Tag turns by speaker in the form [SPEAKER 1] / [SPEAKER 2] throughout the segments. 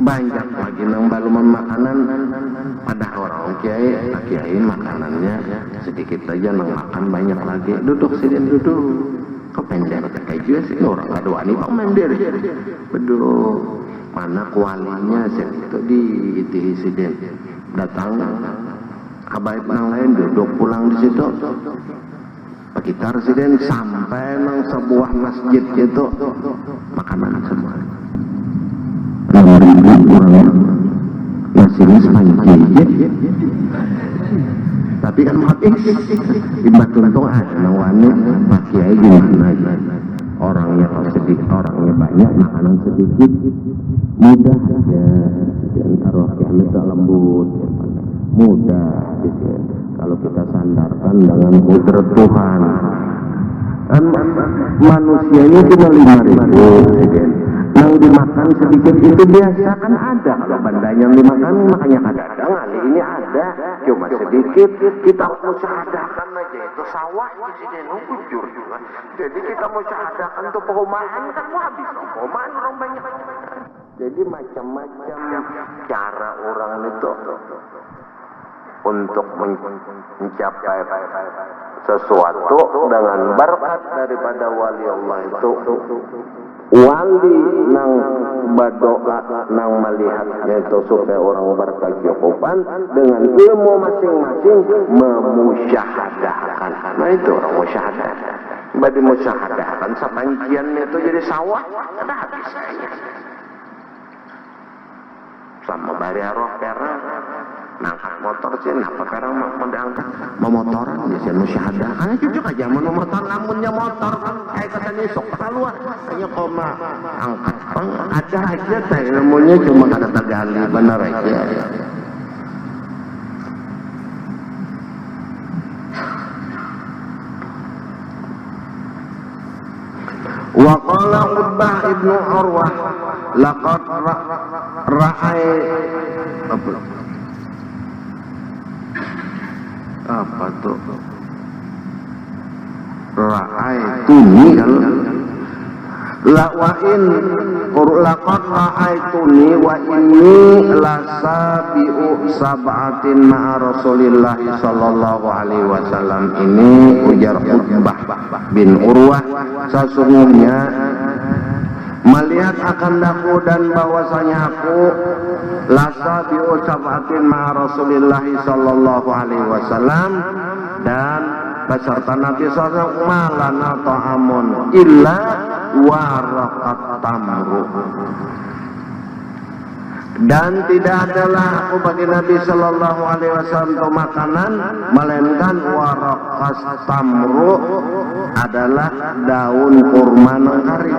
[SPEAKER 1] banyak lagi nang baluman makanan. Pada orang kiai makanannya sedikit aja, nang makan banyak lagi. Duduk sidin duduk. Kok pendek kayak juga sih orang aduani pak mender. Beduk mana kualinya sih itu di sidin datang habaib nang lain duduk pulang di situ. Pakitar sidin sampai nang sebuah masjid itu makanan semua. 6.000 orang nasinya sepanjang tapi kan habis ibat untung nang wani pak kiai gimana orangnya kalau sedikit orangnya banyak makanan sedikit mudah aja taruh kiamat lembut mudah gitu ya. Kalau kita sandarkan dengan kudrat Tuhan kan manusianya cuma 5.000 yang dimakan sedikit itu biasa kan ada. Kalau bandanya yang dimakan makanya kadang-kadang kali ini ada cuma sedikit. Kita musyahadakan aja itu sawah di sini nungkujur juga. Jadi kita musyahadakan tuh perumahan kan habis perumahan orang banyak. Jadi macam-macam cara orang itu untuk mencapai sesuatu dengan berkat daripada wali Allah itu. Wali nang berdoa nang melihatnya itu supaya orang berkecukupan dengan ilmu masing-masing memusyahadahkan. Nah itu orang musyahadahkan. Badi musyahadahkan sapanjiannya itu jadi sawah ada habis saya. Sama bari roh perang nangkat motor sih, napa perang mau diangkat memotoran di sini musyahadah. Karena cucuk aja memotor lamunnya motor kan kayak kata nisok keluar hanya koma angkat pang ada aja teh ilmunya cuma kada tagali benar aja. Wa qala Utbah ibnu Urwah laqad ra'ai apa tuh ra'aituni kalau la wa in laqad ra'aituni wa inni lasabi'u sab'atin ma'a Rasulillah sallallahu alaihi wasallam. Ini ujar Utbah bin Urwah, sesungguhnya melihat akan daku dan bahwasanya aku lasabi'u sab'atin ma'a Rasulillah sallallahu alaihi wasallam, dan beserta Nabi sallallahu malana ta'amun illa waraqat tamru, dan tidak adalah aku bagi Nabi sallallahu alaihi wasallam itu makanan melainkan waraqat tamru adalah daun kurma nang kering.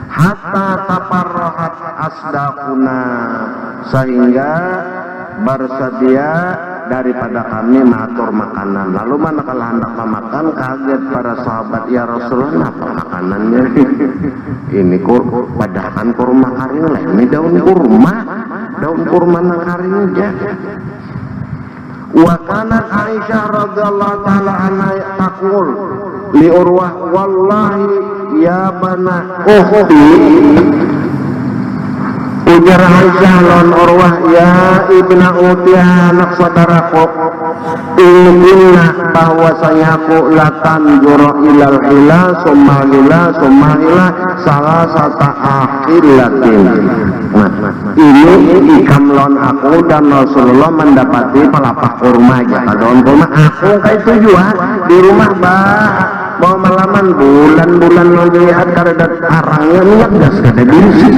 [SPEAKER 1] Hatta taparrahat asdaquna, sehingga bersedia daripada kami mengatur makanan. Lalu manakala hendak makan, kaget para sahabat, ya Rasulullah apa makanannya? Ini padahal kurma kering lah, ini daun kurma nang kering aja. Wa kanat Aisyah radhiyallahu taala anha taqul li Urwah, wallahi ya bana ukhti, ujar Aisyah lawan Urwah, ya ibna ukhti, anak saudaraku, inna bahwasanya aku latan juro ilal hila summa hila salah sata akhilatin. Nah, ini ikam lawan aku dan Rasulullah mendapati pelapah kurma aja. Daun kurma aku kayak itu juga di rumah bawa malaman bulan-bulan melihat karena arangnya minyak gas kada bisi.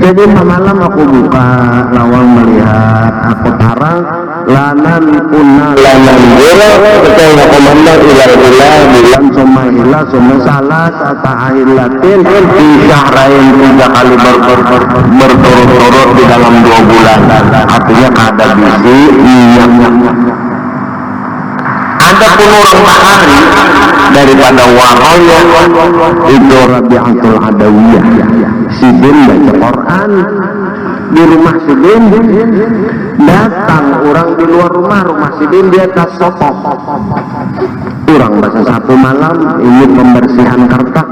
[SPEAKER 1] Jadi malam aku buka lawang melihat aku tarang lanan punna lanan bola betul komandan ilal bulan summa salah sata ahilatin disyahrain 3 kali berturut-turut di dalam 2 bulan. Artinya kada bisi minyak. Ada pun orang bahari daripada waroya itu Rabi'atul Adawiyah, Sidin baca Quran di rumah Sidin, datang orang di luar rumah Sidin di atas sopo, orang bahasa satu malam ini pembersihan kertas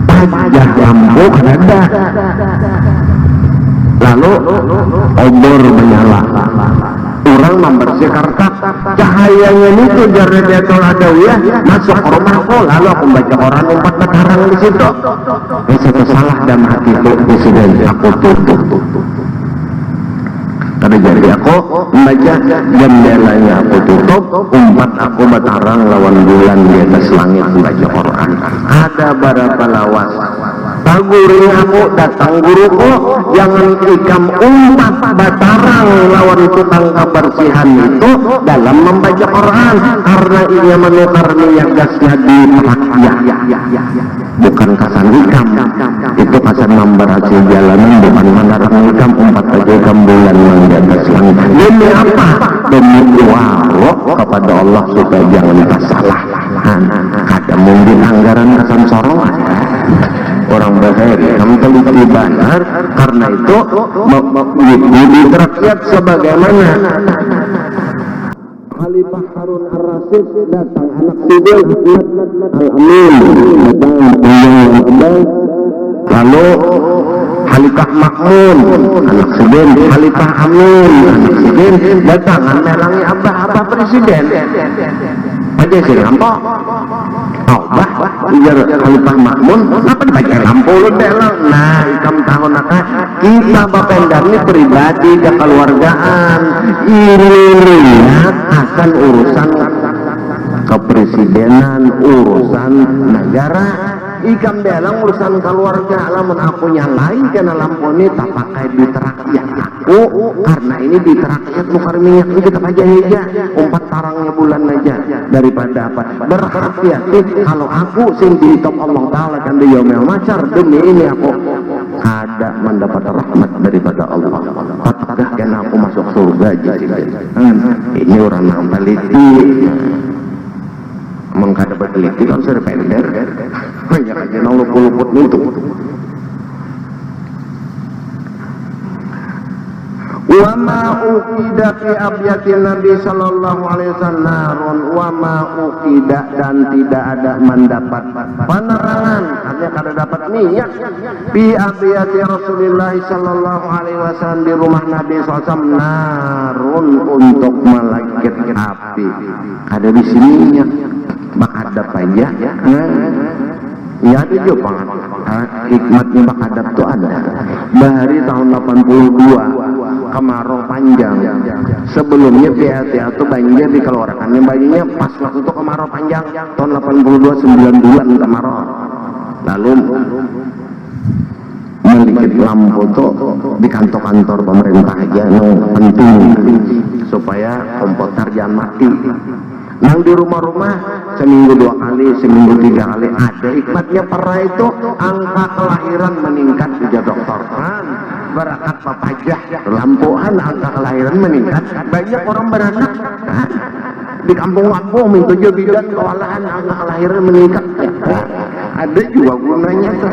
[SPEAKER 1] pajah lampu ada lalu obor menyala, orang membersih kertas, cahayanya itu Jaridatul Adawiyah masuk ke rumahku, lalu aku baca Quran 4 Batarang di situ. Satu salah dalam hatiku, presiden aku tutup. Tapi jadi aku membaca jendelanya aku tutup, umpat aku Batarang lawan bulan di atas langit membaca Quran. Ada berapa lawas. Guru aku datang guruku, jangan ikam umpat Batarang lawan tukang kebersihan itu dalam membaca Quran, karena ia menukar minyak gasnya di rakyat, bukan kasan ikam. Itu kasan memberhasil jalanan, bukan melarang ikam umpat aja ikam bulan yang di atas langit. Demi apa? Demi warok kepada Allah supaya jangan salah. Ada mungkin anggaran kasan sorong orang bahari, kamu teliti benar, karena itu di rakyat sebagaimana Khalifah Harun Ar-Rasyid datang anak Sidil Al-Amin datang lalu Khalifah Makmun anak Sidil, Khalifah Amin anak Sidil datang melangi abah presiden aja sih lampu bah biar Khalifah Makmun apa dibaca lampu lu belang. Nah ikam tahu naka kita bapendar ini pribadi kekeluargaan ini lihat akan urusan kepresidenan, urusan negara. Ikam belang urusan keluarga, alamun aku nyalain karena lampu ini tak pakai duit rakyat aku, karena ini duit rakyat bukan minyak ini kita aja aja umpat tarangnya bulan aja daripada apa berhati-hati kalau aku sing dihitung Allah Ta'ala kan di yaumil mahsyar. Demi ini aku ada mendapat rahmat daripada Allah, apakah karena aku masuk surga aja ini orang yang teliti mengkada berteliti kan serpender banyak aja nang luput-luput itu. Wa ma uqida fi abyatin Nabi sallallahu alaihi wasallam wa ma uqida, dan tidak ada mendapat penerangan, hanya kada dapat minyak fi abyati Rasulullah sallallahu alaihi wasallam di rumah Nabi sallallahu alaihi wasallam narun untuk melakit api. Ada di sini minyak bakadap aja ya ada juga hikmatnya bakadap tuh ada dari tahun 82 kemarau panjang. Sebelumnya PLTA itu banjir dikeluarkannya banjirnya pas waktu itu kemarau panjang tahun 82 9 bulan kemarau, lalu melikit lampu tuh di kantor-kantor pemerintah aja penting supaya komputer jangan mati. Yang di rumah-rumah seminggu 2 kali, seminggu 3 kali ada hikmatnya. Pernah itu angka kelahiran meningkat juga dokter berakat papajah lampuan angka kelahiran meningkat, banyak orang beranak di kampung-kampung itu juga bidan kewalahan angka kelahiran meningkat ada juga gunanya tuh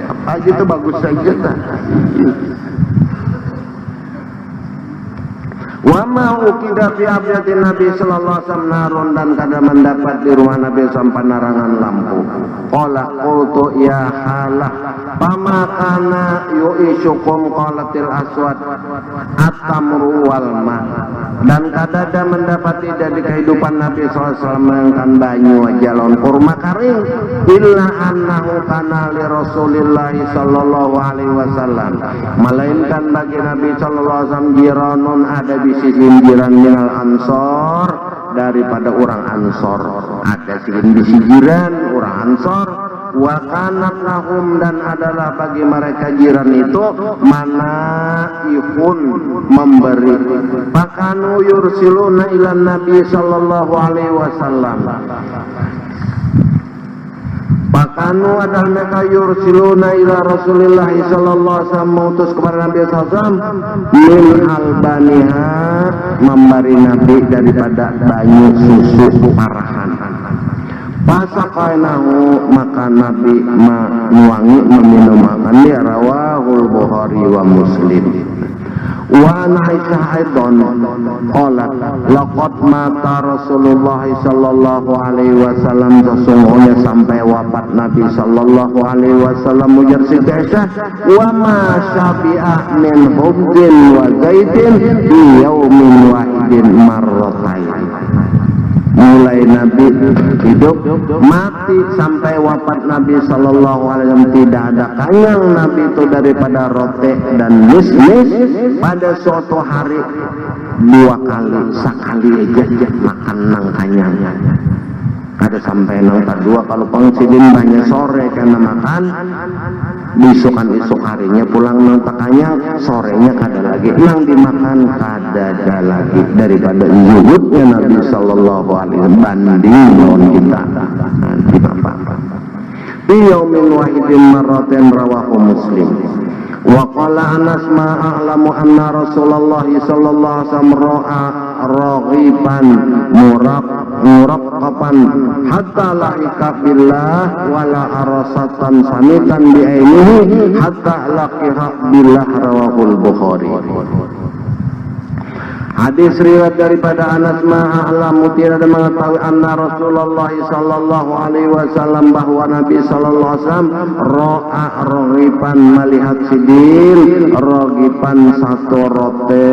[SPEAKER 1] apa aja tuh bagus saja tuh. Wa ma uqida fi abyatin Nabi sallallahu alaihi wasallam narun, dan kada mendapat di rumah Nabi sallallahu penerangan lampu. Qala qultu ya halah fama kana yu'isukum qalatil aswad at-tamru wal ma, dan kada ada mendapati dari kehidupan Nabi sallallahu alaihi wasallam mengkan banyu jalon kurma kering illa annahu kana li Rasulillah sallallahu alaihi wasallam, melainkan bagi Nabi sallallahu alaihi wasallam jiranun ada di sisi jiran minal ansor daripada orang ansor, ada sisi jiran orang ansor. Wa kanat lahum, dan adalah bagi mereka jiran itu manaifun memberi. Pakanu yursiluna ila Nabi sallallahu alaihi wasallam, pakanu adalah mereka yursiluna ila Rasulillah sallallahu alaihi wasallam, mengutus kepada Nabi sallallahu alaihi wasallam min albaniha, memberi Nabi daripada banyu susu parahan. Pasakainahu, maka Nabi menuangi meminum makan dia. Rawahul Bukhari wa Muslim. Wa Aisyah aidan qalat laqad mata Rasulullah sallallahu alaihi wasallam, sesungguhnya sampai wafat Nabi sallallahu alaihi wasallam, ujar Siti Aisyah, wa ma syabi'a min hubdin wa zaitin bi yaumin wahidin marratain. Mulai Nabi hidup mati sampai wafat Nabi sallallahu alaihi wasallam tidak ada kenyang Nabi itu daripada roti dan mis-mis pada suatu hari 2 kali, sekali aja makan nang kenyang. Ada sampai nang dua kalau pangsidin banyak sore karena makan, bisukan-isuk harinya pulang nang takanya, sorenya kada lagi nang dimakan kada lagi, daripada zuhudnya Nabi sallallahu alaihi wasallam banding lawan kita nanti bapak. Fi yaumin wahidin marratain rawahu Muslim. Wa qala Anas ma a'lamu anna Rasulullah sallallahu alaihi wasallam ra'a raghiban muraqqaban hatta la'ika billah wala arasatan samitan bi ainihi hatta laqiha billah, rawahul Bukhari. Hadis riwayat daripada Anas ma'alamu, tidak ada mengetahui anna Rasulullah sallallahu alaihi wasallam, bahwa Nabi sallallahu alaihi wasallam ro'a rogipan, melihat sidin rogipan satu rote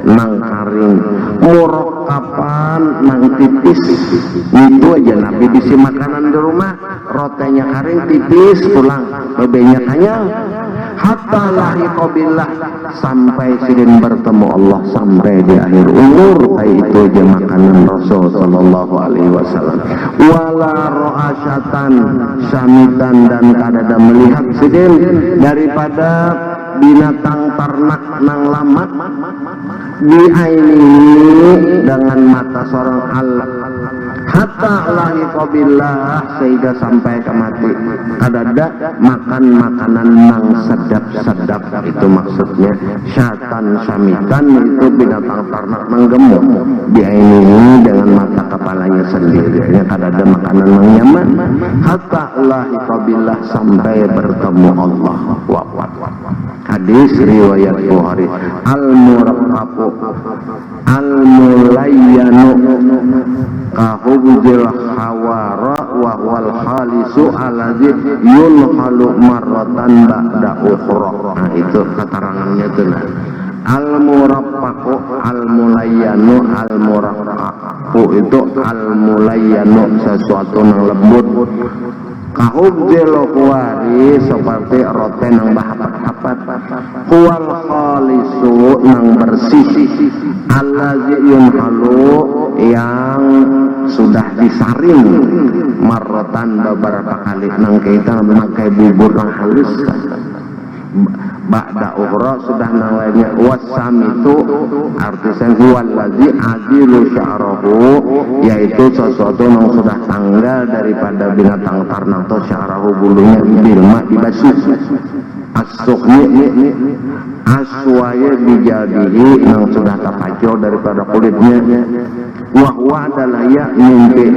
[SPEAKER 1] nang karing, murok kapan nang tipis. Itu aja Nabi bisi makanan di rumah, rotenya karing tipis pulang, lebihnya kenyang. Hatta lahiqa billah, sampai sidin bertemu Allah, sampai di akhir umur. Itu aja makanan Rasul sallallahu alaihi wasallam. Wala ro'asyatan samitan, dan kadada melihat sidin daripada binatang ternak nang lamat di aini dengan mata seorang Allah, hatta lahiqa billah, sehingga sampai ke mati. Kadada makan makanan nang sedap-sedap, itu maksudnya syatan samitan, itu binatang ternak nang gemuk di aini dengan mata kepalanya sendiri. Kadada makanan nang nyaman, hatta lahiqa billah, sampai bertemu Allah. Hadis riwayat Bukhari. Al-muraqqabu al-mulayyanu kahubzil hawara wa wal khalisu alazi yunhalu marratan ba'da ukhra. Nah, itu keterangannya itu. Nah, al-muraqqabu al-mulayyanu, al-muraqqabu itu al-mulayyanu, sesuatu yang lembut. Kahubzil kuwari, seperti roti nang bahapat-hapat. Huwal khalisu, nang bersih. Allazi yunhalu, yang sudah disaring marrotan beberapa kali, nang kita memakai bubur nang halus. Ba'da ukhra, sudah nang lainnya. Wasam itu artisan huwallazi azilu sya'rahu, yaitu sesuatu yang sudah tanggal daripada binatang ternak atau sya'rahu, bulunya bilma dibasuh. As-suqni aswaye bijadihi, yang sudah terpacul daripada kulitnya. Wahwa adalah ya mimpi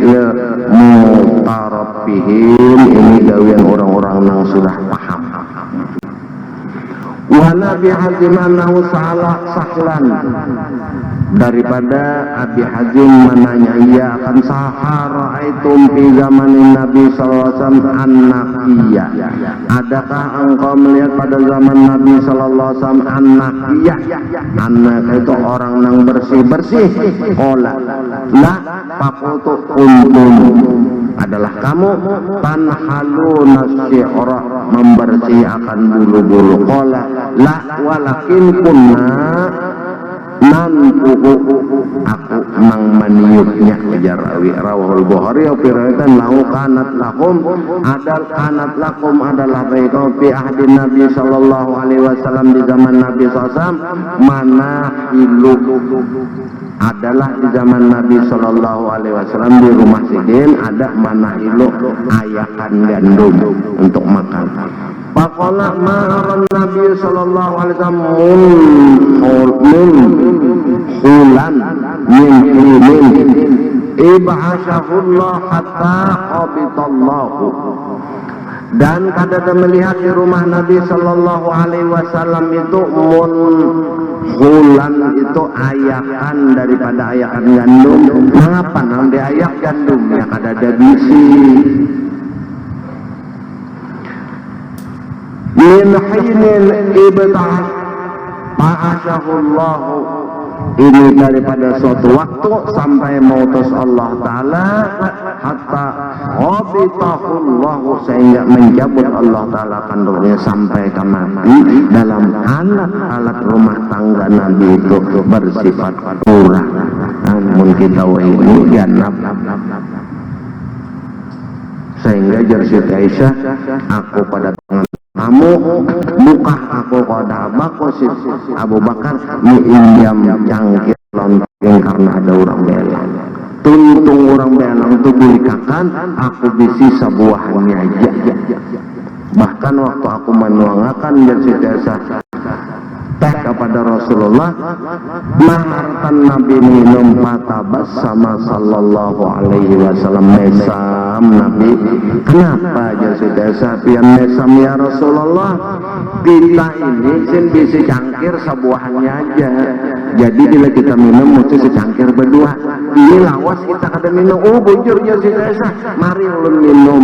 [SPEAKER 1] mutarabihim, ini gawian orang-orang yang sudah paham. Wa Nabi Hazim annahu salah sahlan, daripada Abi Hazim menanya, ia akan sahara itu di zaman Nabi sallallahu alaihi wasallam an-naqiyah, adakah engkau melihat pada zaman Nabi sallallahu alaihi wasallam an-naqiyah, anak itu orang yang bersih-bersih? Qala la, faqutu kuntum, adalah kamu tanhaluna syi'ra, membersih akan bulu-bulu. Qala la walakin kunna nantuhu, aku mang maniupnya, jarawi. Rawahul Bukhari riwayatan lahu kanat lakum, adalah baik fi ahdi Nabi sallallahu alaihi wasallam, di zaman Nabi sallallahu alaihi wasallam, manahilu, adalah di zaman Nabi sallallahu alaihi wasallam di rumah sidin ada manahilu, ayakan gandum untuk makan. Faqala ma'aran Nabi sallallahu alaihi wasallam hulan min ib'asyahullah hatta qabitallahu, Dan kadada melihat di rumah Nabi Sallallahu Alaihi Wasallam itu hulan itu ayakan daripada ayakan gandum. Mengapa nang diayak gandum ya kadada bisi. Min hinil ibtah ma'asyahullahu, ini daripada suatu waktu sampai mautus Allah Ta'ala, hatta habitahullahu, sehingga menjabut Allah Ta'ala kandungnya sampai ke mati. Dalam alat rumah tangga Nabi itu bersifat kurang, namun kita ini ganap. Sehingga jersit Aisyah, aku pada tangan kamu buka aku pada Abu Bakar minjam cangkir lonteng karena ada orang belang. Tuntung orang belang itu bulikakan, aku bisi sebuahannya aja. Bahkan waktu aku menuangkan jersi teh kepada Rasulullah, mahartan Nabi minum patabas sama Sallallahu Alaihi Wasallam mesam Nabi. Kenapa aja sudah pian mesam ya Rasulullah? Kita ini sin bisa cangkir sebuahannya aja. Jadi bila kita minum mesti secangkir berdua. Ini lawas kita kada minum. Oh bujur ya sudah, mari ulun minum.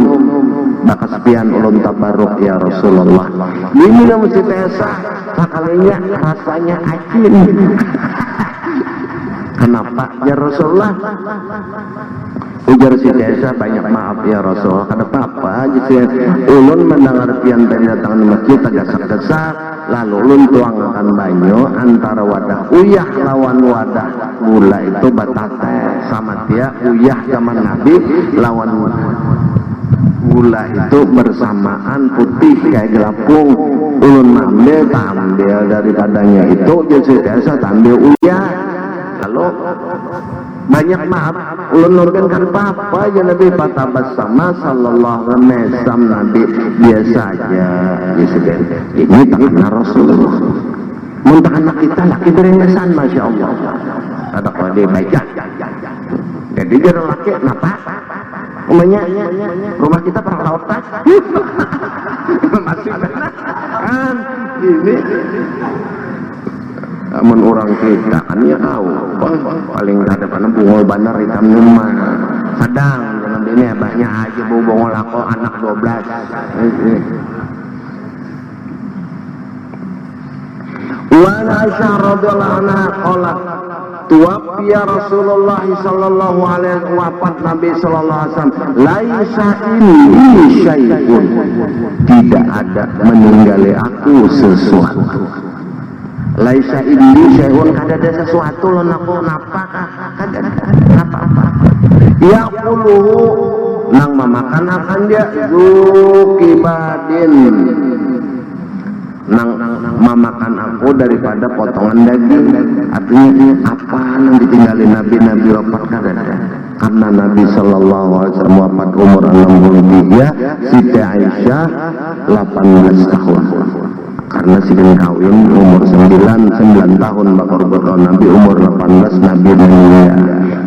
[SPEAKER 1] Bakas pian ulun tabaruk ya Rasulullah. Ini minum mesti tesa. Sekalinya rasanya asin. Kenapa ya Rasulullah? Ujar si desa, banyak maaf ya Rasulullah. Kenapa apa aja sih? Ulun mendengar pian tadi datang di masjid tergesak-gesak, lalu ulun tuangkan banyu antara wadah uyah lawan wadah gula itu batate sama dia. Uyah zaman Nabi lawan gula itu bersamaan putih kayak gelapung. Ulun ambil daripadanya itu jadi biasa ambil uyah. Lalu banyak maaf ulun nurkan kan apa aja Nabi patabas sama Sallallahu Alaihi Wasallam Nabi biasa aja. Ini tak kena Rasulullah. Muntah anak kita laki berengesan, Masya Allah. Ada kode baca. Jadi dia laki kenapa? Umumnya rumah kita pernah laut tak? Masih kan ini. Namun orang kita kan ya tahu paling ada pada bungol bandar hitam rumah sedang dalam ini banyak aja bungol aku anak 12. Wa Aisyah radhiyallahu anha qalat tuwaffiya Rasulullah sallallahu alaihi wasallam, wafat Nabi sallallahu alaihi wasallam, laisa inni syai'un, tidak ada meninggali aku sesuatu. Laisa inni syai'un, kada ada sesuatu lon aku napa kada apa-apa. Ya quluhu, nang memakan akan dia zukibadin, nang memakan aku daripada potongan daging. Artinya apa yang ditinggalin Nabi wafat kada. Karena Nabi Sallallahu Alaihi Wasallam wafat umur 63, Siti Aisyah 18 tahun. Karena sidin kawin umur 9 tahun bakal berkau Nabi umur 18 Nabi meninggal.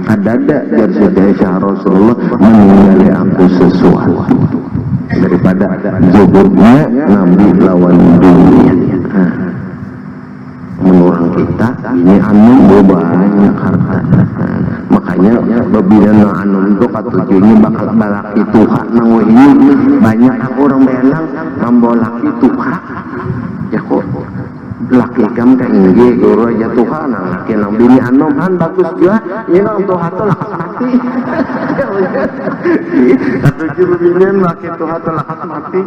[SPEAKER 1] Ada dari Siti Aisyah Rasulullah meninggali aku sesuatu daripada zuhudnya Nabi lawan dunia. Menurut kita ini anu banyak harta, makanya babina anu itu katujunya bakal balaki Tuhan nang ini banyak orang belang membolaki Tuhan ya kok laki kam kayak ini guru aja Tuhan nang laki nang bini anu kan bagus juga ini nang Tuhan tuh lakas mati katujuh bini laki Tuhan tuh lakas mati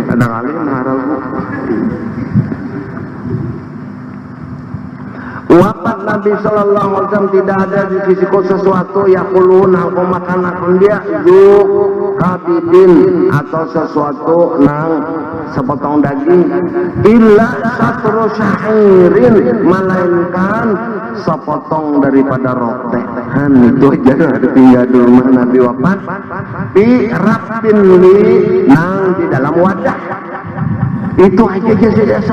[SPEAKER 1] kadang kali mengharap. Wafat Nabi Sallallahu Alaihi Wasallam tidak ada di sisiku sesuatu yakulun aku makan akan dia kabidin atau sesuatu nang sepotong daging illa satru syairin, melainkan sepotong daripada rotehan. Itu aja ada tinggal di rumah Nabi wafat di rapin li nang di dalam wadah. Itu aja sudah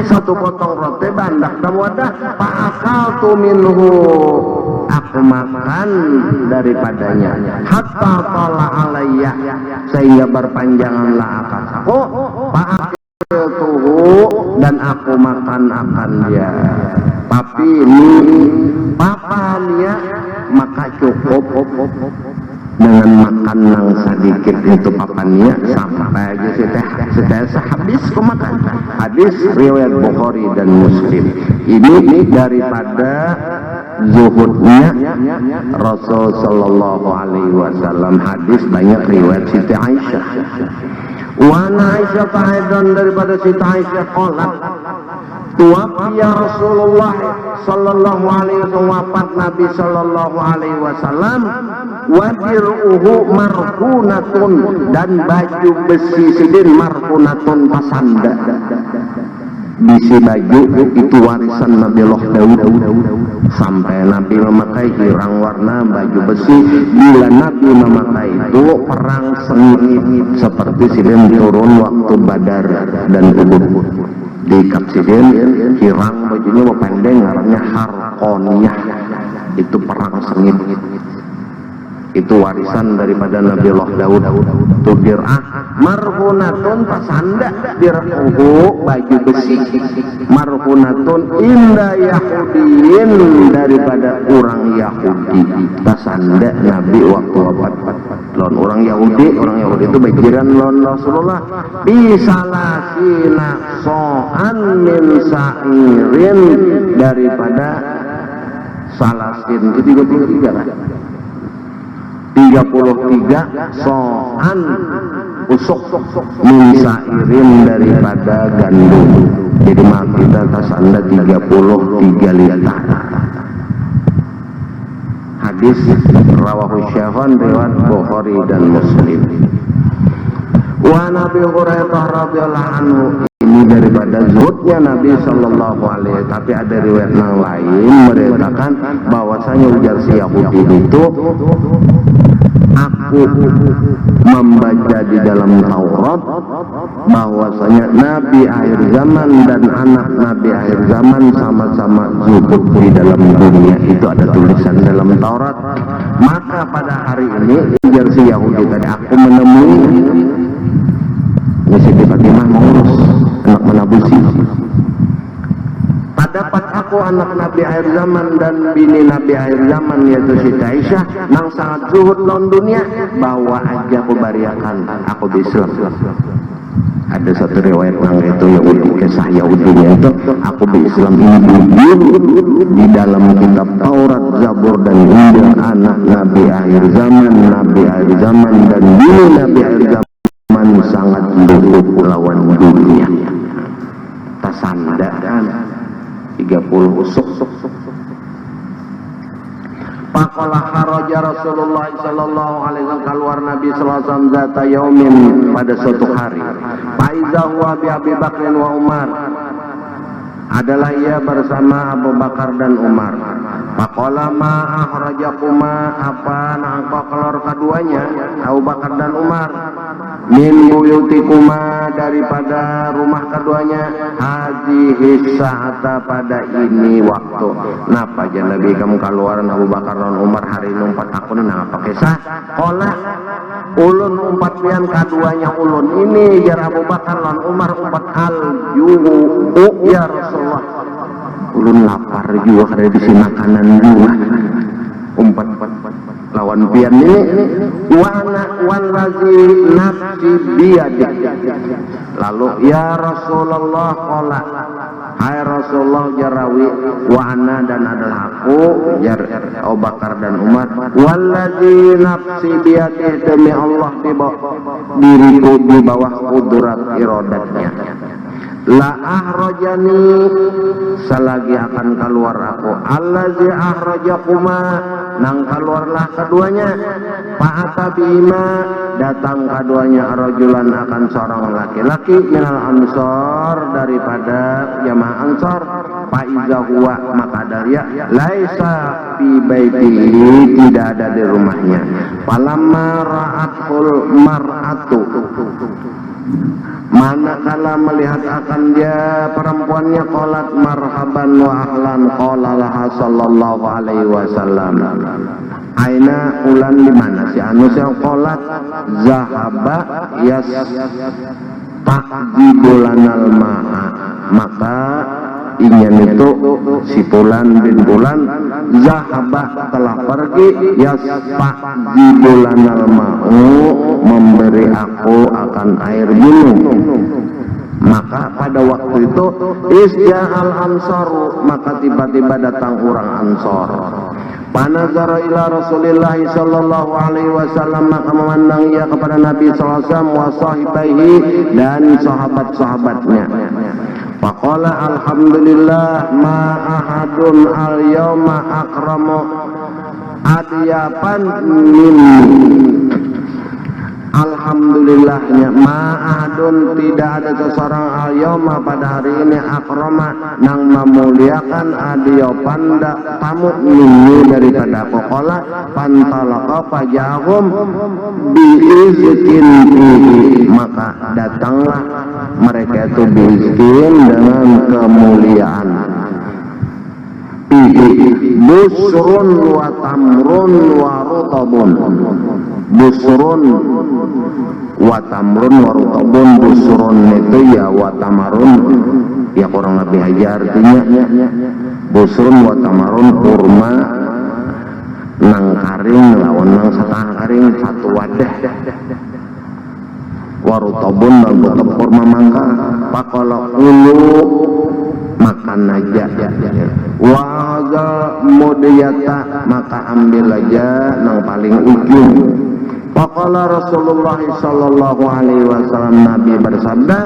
[SPEAKER 1] satu potong roti bandak dan wadah. Fa'akal tu minhu, aku makan daripadanya hatta tala alayya sehingga berpanjanganlah akasaku fa'akiltuhu dan aku makan akan dia. Tapi ini papannya maka cukup dengan makan yang sedikit itu papannya sampai aja seteh habis kemakan. Hadis riwayat Bukhari dan Muslim. Ini daripada zuhudnya Rasul Sallallahu Alaihi Wasallam. Hadis banyak riwayat Siti Aisyah. Wa Aisyah aidan daripada Siti Aisyah qalat tuwafiya Rasulullah sallallahu alaihi wasallam, wafat Nabi sallallahu alaihi wasallam, wa dir'uhu marhunatun dan baju besi sidin marhunatun pasanda. Bisi baju itu warisan Nabi Allah Daud sampai Nabi memakai hirang warna baju besi. Bila Nabi memakai itu perang sengit seperti sidin turun waktu Badar dan Uhud. Di kapsidin hirang bajunya pendek ngarannya Harqoniyah, itu perang sengit, itu warisan daripada Nabi Allah Daud. Itu dir'ah marhunatun pasanda, dir'uhu baju besi, marhunatun inda Yahudiyin daripada orang Yahudi. Pasanda Nabi waktu wafat lawan orang Yahudi itu bagiran lawan Rasulullah bisalasina so'an min sa'irin daripada salasin itu 33 kan 33 so'an usuk min sa'irin daripada gandum. Jadi maaf kita tasanda 33 liter. Hadis rawahu Syafi'i riwayat Bukhari dan Muslim. Wa Nabi Hurairah radhiyallahu anhu, ini daripada zuhudnya Nabi sallallahu alaihi wasallam. Tapi ada riwayat yang lain meritakan bahwasanya ujar si Yahudi itu, aku membaca di dalam Taurat bahwasanya Nabi akhir zaman dan anak Nabi akhir zaman sama-sama zuhud di dalam dunia. Itu ada tulisan dalam Taurat. Maka pada hari ini ujar si Yahudi tadi, aku menemui Siti Fatimah mengurus anak menabusi. Dapat aku anak Nabi akhir zaman dan bini Nabi akhir zaman yaitu Siti Aisyah nang sangat zuhud lawan dunia, bawa aja aku bariakan aku di Islam. Ada satu riwayat nang itu Yahudi, kisah Yahudinya itu, aku di Islam ini di dalam kitab Taurat, Zabur dan Injil, anak Nabi akhir zaman dan bini Nabi akhir zaman sangat zuhud lawan dunia. Tasanda kan 30 usuk. Faqala kharaja Rasulullah sallallahu alaihi wasallam, keluar Nabi sallallahu alaihi wasallam zata yaumin pada suatu hari. Faiza huwa bi Abi Bakr wa Umar, adalah ia bersama Abu Bakar dan Umar. Faqala ma akhrajakuma, apa engkau keluar keduanya Abu Bakar dan Umar, min buyutikuma daripada rumah keduanya, hadhihi sa'ata pada ini waktu. Napa aja Nabi kamu keluaran Abu Bakar dan Umar hari ini umpat aku nang apa kisah? Qala ulun umpat pian keduanya ulun ini jar Abu Bakar dan Umar umpat al-juhu ya Rasulullah. Ulun lapar juga karena di sini makanan juga. Umpat lawan pian ini wan lazi nafsi biyadik. Lalu ya Rasulullah qala, hai Rasulullah jarawi wa ana dan adalah aku jar Abu Bakar dan Umar, wallazi nafsi biyadik, demi Allah diriku di bawah kudrat iradatnya, la ahrajani selagi akan keluar aku, allazi ahrajakuma nang keluarlah keduanya, fa'atabima datang keduanya, rajulan akan seorang laki-laki minal ansor daripada jamaah ansor, Faiza huwa maka dia laisa fi baitihi tidak ada di rumahnya. Falamma ra'atul mar'atu manakala melihat akan dia perempuannya qalat marhaban wa ahlan qala laha sallallahu alaihi wasallam aina ulan di mana si anu yang qalat zahaba yas ta'jibulanal ma'a maka ingin itu si Fulan bin Fulan zahaba telah pergi yasfa'jibulanal ma'u memberi aku akan air minum. Maka pada waktu itu isja'al ansaru maka tiba-tiba datang orang Ansor. Panazara ila Rasulillah sallallahu alaihi wasallam maka memandang ia kepada Nabi sallallahu alaihi wasallam wa sahibaihi dan sahabat-sahabatnya. Faqala alhamdulillah ma ahadun al yawma akramu adyapan minni. Alhamdulillahnya ma'adun tidak ada seseorang al-yawma pada hari ini akrama nang memuliakan adiyapan tamu minni daripada aku. Qala pantalaka fajahum biizkin fihi maka datanglah mereka itu biizkin dengan kemuliaan. Busrun wa tamrun wa rutabun. Busrun wa tamrun wa rutabun. Busrun itu ya wa tamarun ya kurang lebih aja artinya. Busrun wa tamarun kurma nang karing lawan nang setengah karing satu wadah. Wa rutabun dan butuh kurma mangga. Pakala ulu makan aja. Waga mudiyata maka ambil aja nang paling ujung. Faqala Rasulullah sallallahu alaihi wasallam Nabi bersabda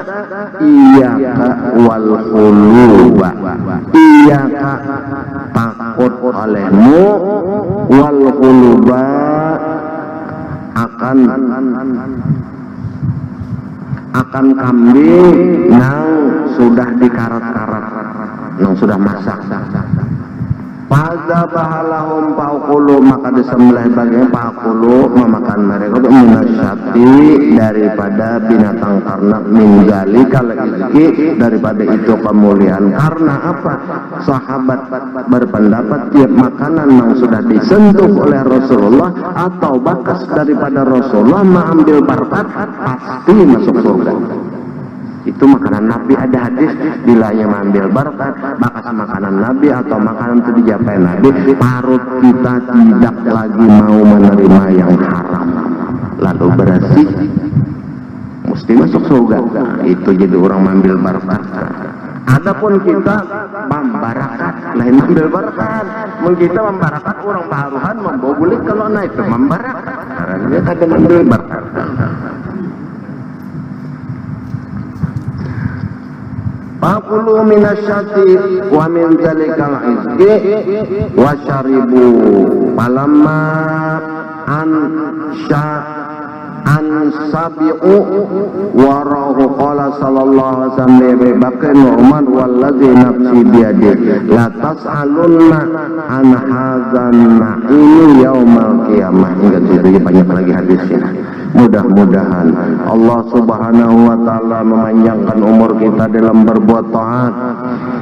[SPEAKER 1] iyyaka wal khuluba iyyaka takut olehmu wal khuluba akan kambing nang sudah dikarat-karat yang sudah masak. Pada bahalahum paukulu maka disembelih bagian paukulu memakan mereka untuk minasyati daripada binatang ternak minggali kalau izki daripada itu kemuliaan. Karena apa? Sahabat berpendapat tiap makanan yang sudah disentuh oleh Rasulullah atau bakas daripada Rasulullah mengambil berkat pasti masuk surga. Itu makanan Nabi, ada hadis bila yang mengambil berkat bakas makanan Nabi atau makanan itu dijapai Nabi, parut kita tidak lagi mau menerima yang haram lalu berarti mesti masuk surga. Itu jadi orang mengambil berkat. Adapun kita membarakat lain mengambil berkat. Kita membarakat orang paruhan membawa bulik kalau naik itu membarakat karena dia kada mengambil berkat. Fakulu minasyati wa min zalikal izki wa syaribu falamma an sabi'u wa rahu qala sallallahu alaihi wasallam bi bakin Umar wallazi nafsi biyadi la tas'alunna an hadzan na'im yaumal qiyamah. Hingga jadi banyak lagi hadisnya. Mudah-mudahan Allah subhanahu wa ta'ala memanjangkan umur kita dalam berbuat taat,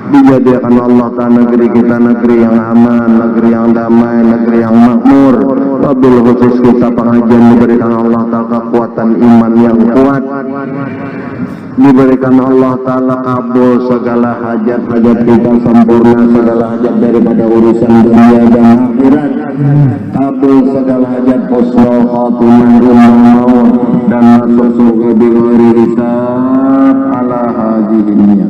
[SPEAKER 1] dijadikan Allah ta'ala negeri kita negeri yang aman, negeri yang damai, negeri yang makmur. Wabil khusus kita pengajian diberikan Allah ta'ala kekuatan iman yang kuat, diberikan Allah ta'ala kabul segala hajat-hajat kita, sempurna segala hajat daripada urusan dunia dan akhirat, kabul segala hajat, husnul khatimah dan masuk surga bighairi hisab ala hadhihi